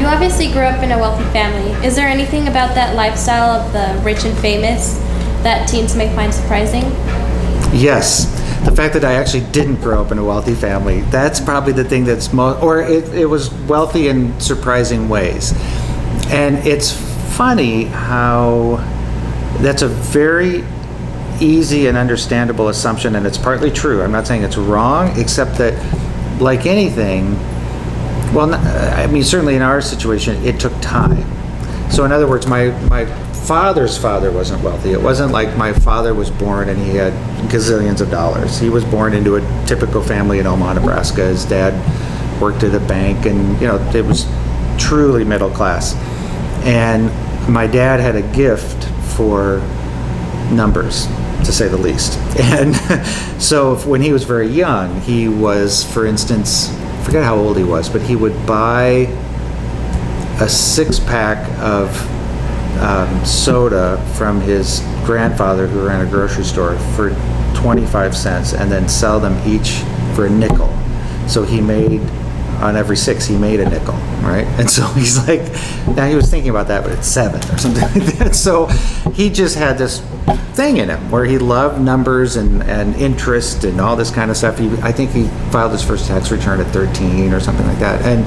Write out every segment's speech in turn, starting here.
You obviously grew up in a wealthy family. Is there anything about that lifestyle of the rich and famous that teens may find surprising? Yes. The fact that I actually didn't grow up in a wealthy family, that's probably the thing that's most, or it was wealthy in surprising ways. And it's funny how that's a very easy and understandable assumption, and it's partly true. I'm not saying it's wrong, except that, like anything, well, I mean, certainly in our situation, it took time. So in other words, my father's father wasn't wealthy. It wasn't like my father was born and he had gazillions of dollars. He was born into a typical family in Omaha, Nebraska. His dad worked at a bank, and it was truly middle class. And my dad had a gift for numbers, to say the least. And so when he was very young, he was, for instance, I forget how old he was, but he would buy a 6-pack of soda from his grandfather, who ran a grocery store, for 25 cents, and then sell them each for a nickel. So he made, on every 6, he made a nickel, right? And so he's like, now he was thinking about that, but it's 7 or something like that. So he just had this thing in him where he loved numbers and interest and all this kind of stuff. I think he filed his first tax return at 13 or something like that. And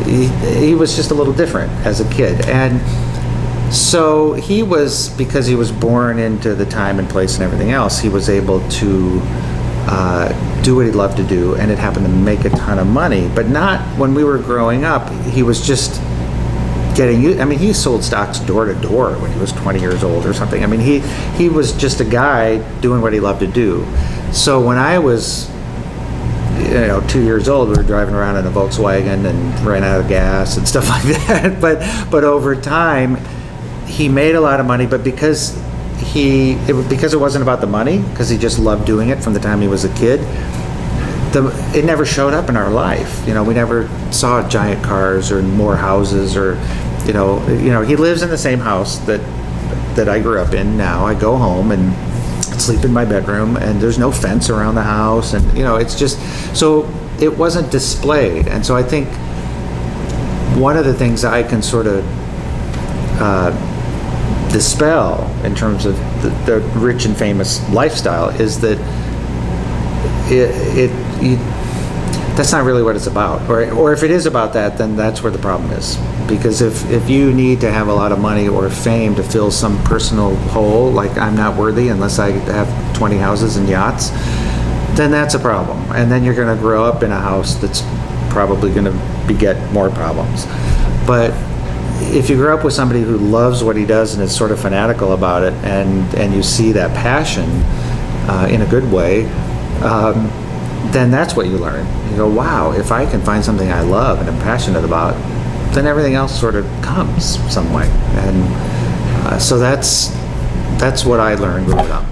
he was just a little different as a kid. And so he was, because he was born into the time and place and everything else, he was able to do what he loved to do, and it happened to make a ton of money. But not when we were growing up. He was just getting used. I mean, he sold stocks door to door when he was 20 years old or something. I mean, he was just a guy doing what he loved to do. So when I was 2 years old, we were driving around in a Volkswagen and ran out of gas and stuff like that. But over time, he made a lot of money. But because it wasn't about the money, because he just loved doing it from the time he was a kid, it never showed up in our life. We never saw giant cars or more houses, or he lives in the same house that I grew up in. Now I go home and sleep in my bedroom, and there's no fence around the house, and it's just, so it wasn't displayed. And so I think one of the things I can sort of dispel in terms of the rich and famous lifestyle is that that's not really what it's about. Or if it is about that, then that's where the problem is. Because if you need to have a lot of money or fame to fill some personal hole, like I'm not worthy unless I have 20 houses and yachts, then that's a problem. And then you're going to grow up in a house that's probably going to beget more problems. But if you grow up with somebody who loves what he does and is sort of fanatical about it, and you see that passion in a good way, then that's what you learn. You go, wow, if I can find something I love and am passionate about, then everything else sort of comes some way. And so that's what I learned growing up.